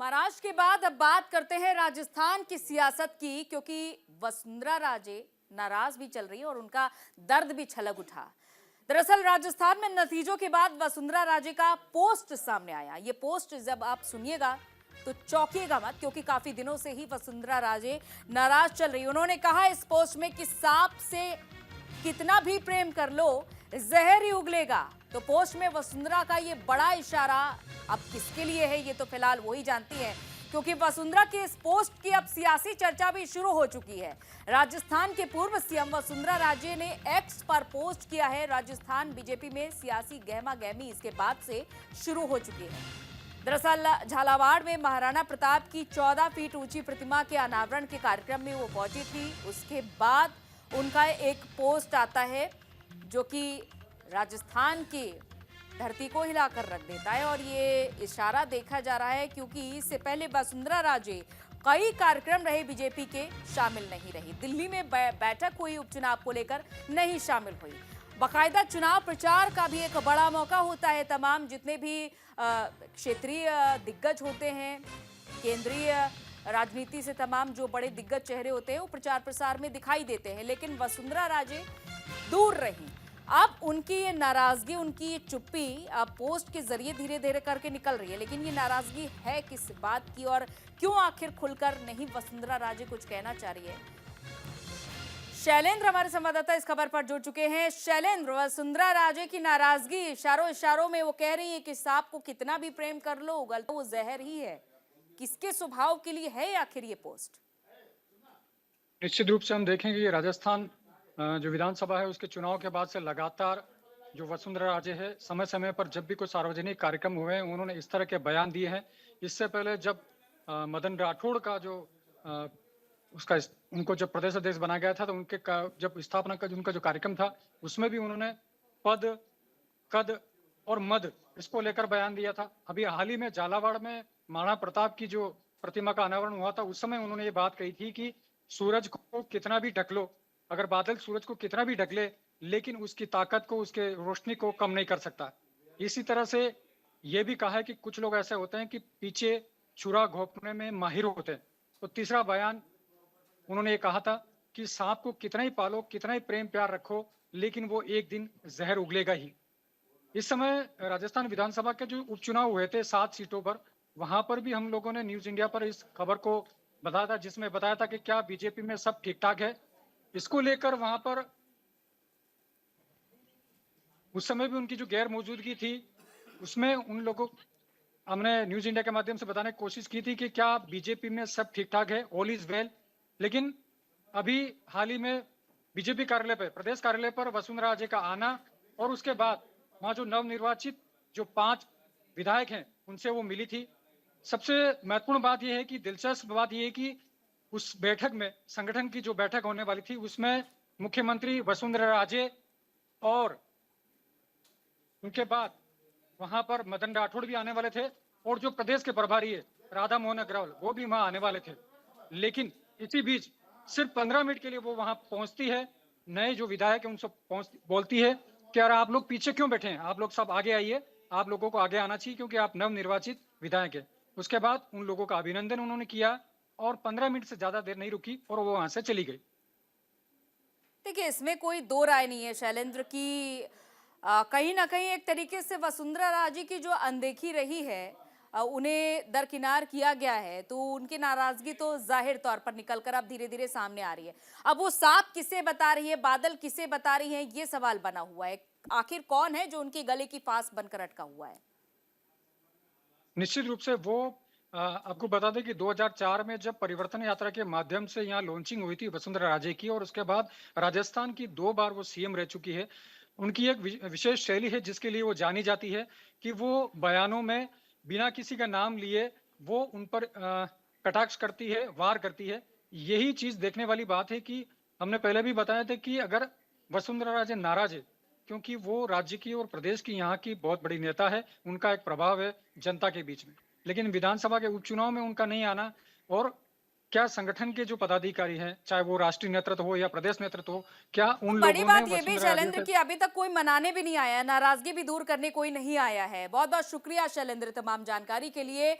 महाराष्ट्र के बाद अब बात करते हैं राजस्थान की सियासत की, क्योंकि वसुंधरा राजे नाराज भी चल रही है और उनका दर्द भी छलक उठा। दरअसल राजस्थान में नतीजों के बाद वसुंधरा राजे का पोस्ट सामने आया। ये पोस्ट जब आप सुनिएगा तो चौंकिएगा मत, क्योंकि काफी दिनों से ही वसुंधरा राजे नाराज चल रही। उन्होंने कहा इस पोस्ट में कि सांप से कितना भी प्रेम कर लो, जहर ही उगलेगा। तो पोस्ट में वसुंधरा का ये बड़ा इशारा अब किसके लिए है ये तो फिलहाल वही जानती है, क्योंकि वसुंधरा के इस पोस्ट की अब सियासी चर्चा भी शुरू हो चुकी है। राजस्थान के पूर्व सीएम वसुंधरा राजे ने एक्स पर पोस्ट किया है। राजस्थान बीजेपी में सियासी गहमा गहमी इसके बाद से शुरू हो चुकी है। दरअसल झालावाड़ में महाराणा प्रताप की 14 फीट ऊंची प्रतिमा के अनावरण के कार्यक्रम में वो पहुंची थी। उसके बाद उनका एक पोस्ट आता है जो कि राजस्थान की धरती को हिलाकर रख देता है, और ये इशारा देखा जा रहा है क्योंकि इससे पहले वसुंधरा राजे कई कार्यक्रम रहे बीजेपी के, शामिल नहीं रही। दिल्ली में बैठक हुई, उपचुनाव को लेकर नहीं शामिल हुई। बाकायदा चुनाव प्रचार का भी एक बड़ा मौका होता है। तमाम जितने भी क्षेत्रीय दिग्गज होते हैं, केंद्रीय राजनीति से तमाम जो बड़े दिग्गज चेहरे होते हैं वो प्रचार प्रसार में दिखाई देते हैं, लेकिन वसुंधरा राजे दूर रही। अब उनकी ये नाराजगी, उनकी ये चुप्पी अब पोस्ट के जरिए धीरे धीरे करके निकल रही है। लेकिन ये नाराजगी है किस बात की और क्यों आखिर खुलकर नहीं वसुंधरा राजे कुछ कहना चाह रही है? शैलेंद्र हमारे संवाददाता इस खबर पर जुड़ चुके हैं। शैलेंद्र, वसुंधरा राजे की नाराजगी इशारों इशारों में वो कह रही है कि सांप को कितना भी प्रेम कर लो, उगलता वो जहर ही है। किसके स्वभाव के लिए है आखिर ये पोस्ट? निश्चित रूप से हम देखेंगे कि राजस्थान जो विधानसभा है उसके चुनाव के बाद से लगातार जो वसुंधरा राजे है, समय समय पर जब भी कोई सार्वजनिक कार्यक्रम हुए हैं उन्होंने इस तरह के बयान दिए हैं। इससे पहले जब मदन राठौड़ का जो उसका उनको जब प्रदेश अध्यक्ष बनाया गया था, तो उनके जब स्थापना का उनका जो कार्यक्रम था उसमें भी उन्होंने पद, कद और मद इसको लेकर बयान दिया था। अभी हाल ही में झालावाड़ में महाराणा प्रताप की जो प्रतिमा का अनावरण हुआ था, उस समय उन्होंने ये बात कही थी कि सूरज को कितना भी ढक लो, अगर बादल सूरज को कितना भी ढक ले, लेकिन उसकी ताकत को, उसके रोशनी को कम नहीं कर सकता। इसी तरह से ये भी कहा है कि कुछ लोग ऐसे होते हैं कि पीछे छुरा घोंपने में माहिर होते हैं। तो तीसरा बयान उन्होंने ये कहा था कि सांप को कितना ही पालो, कितना ही प्रेम प्यार रखो, लेकिन वो एक दिन जहर उगलेगा ही। इस समय राजस्थान विधानसभा के जो उपचुनाव हुए थे 7 सीटों पर, वहां पर भी हम लोगों ने न्यूज इंडिया पर इस खबर को बताया था, जिसमें बताया था कि क्या बीजेपी में सब ठीक ठाक है। इसको लेकर वहां पर उस समय भी उनकी जो गैर मौजूदगी थी, उसमें उन लोगों हमने न्यूज इंडिया के माध्यम से बताने की कोशिश की थी कि क्या बीजेपी में सब ठीक ठाक है, ऑल इज वेल। लेकिन अभी हाल ही में बीजेपी कार्यालय पर, प्रदेश कार्यालय पर वसुंधरा राजे का आना और उसके बाद वहां जो नवनिर्वाचित जो 5 विधायक हैं उनसे वो मिली थी। सबसे महत्वपूर्ण बात यह है कि दिलचस्प बात यह है कि उस बैठक में, संगठन की जो बैठक होने वाली थी, उसमें मुख्यमंत्री वसुंधरा राजे और उनके बाद वहां पर मदन राठौड़ भी आने वाले थे, और जो प्रदेश के प्रभारी है राधा मोहन अग्रवाल, वो भी वहां आने वाले थे। लेकिन इसी बीच सिर्फ 15 मिनट के लिए वो वहां पहुंचती है। नए जो विधायक है उनसे बोलती है कि यार आप लोग पीछे क्यों बैठे हैं, आप लोग सब आगे आइए, आप लोगों को आगे आना चाहिए क्योंकि आप नवनिर्वाचित विधायक है। उसके बाद उन लोगों का अभिनंदन उन्होंने किया और 15 मिनट से ज्यादा देर नहीं रुकी और वो वहां से चली गई। देखिए, इसमें कोई दो राय नहीं है शैलेंद्र की कहीं ना कहीं एक तरीके से वसुंधरा राजे की जो अनदेखी रही है, उन्हें दरकिनार किया गया है, तो उनकी नाराजगी तो जाहिर तौर पर निकलकर अब धीरे धीरे सामने आ रही है। अब वो सांप किसे बता रही है, बादल किसे बता रही है, ये सवाल बना हुआ है। आखिर कौन है जो उनके गले की फांस बनकर अटका हुआ है? निश्चित रूप से वो आपको बता दें कि 2004 में जब परिवर्तन यात्रा के माध्यम से यहाँ लॉन्चिंग हुई थी वसुंधरा राजे की, और उसके बाद राजस्थान की 2 बार वो सीएम रह चुकी है। उनकी एक विशेष शैली है जिसके लिए वो जानी जाती है कि वो बयानों में बिना किसी का नाम लिए वो उन पर कटाक्ष करती है, वार करती है। यही चीज देखने वाली बात है कि हमने पहले भी बताया था कि अगर वसुंधरा राजे नाराज है, क्योंकि वो राज्य की और प्रदेश की यहाँ की बहुत बड़ी नेता है, उनका एक प्रभाव है जनता के बीच में, लेकिन विधानसभा के उपचुनाव में उनका नहीं आना, और क्या संगठन के जो पदाधिकारी हैं, चाहे वो राष्ट्रीय नेतृत्व हो या प्रदेश नेतृत्व हो, क्या उन बड़ी लोगों ने बात ये भी वसुंधरा राजे शैलेंद्र से की अभी तक कोई मनाने भी नहीं आया, नाराजगी भी दूर करने कोई नहीं आया है। बहुत बहुत शुक्रिया शैलेंद्र तमाम जानकारी के लिए।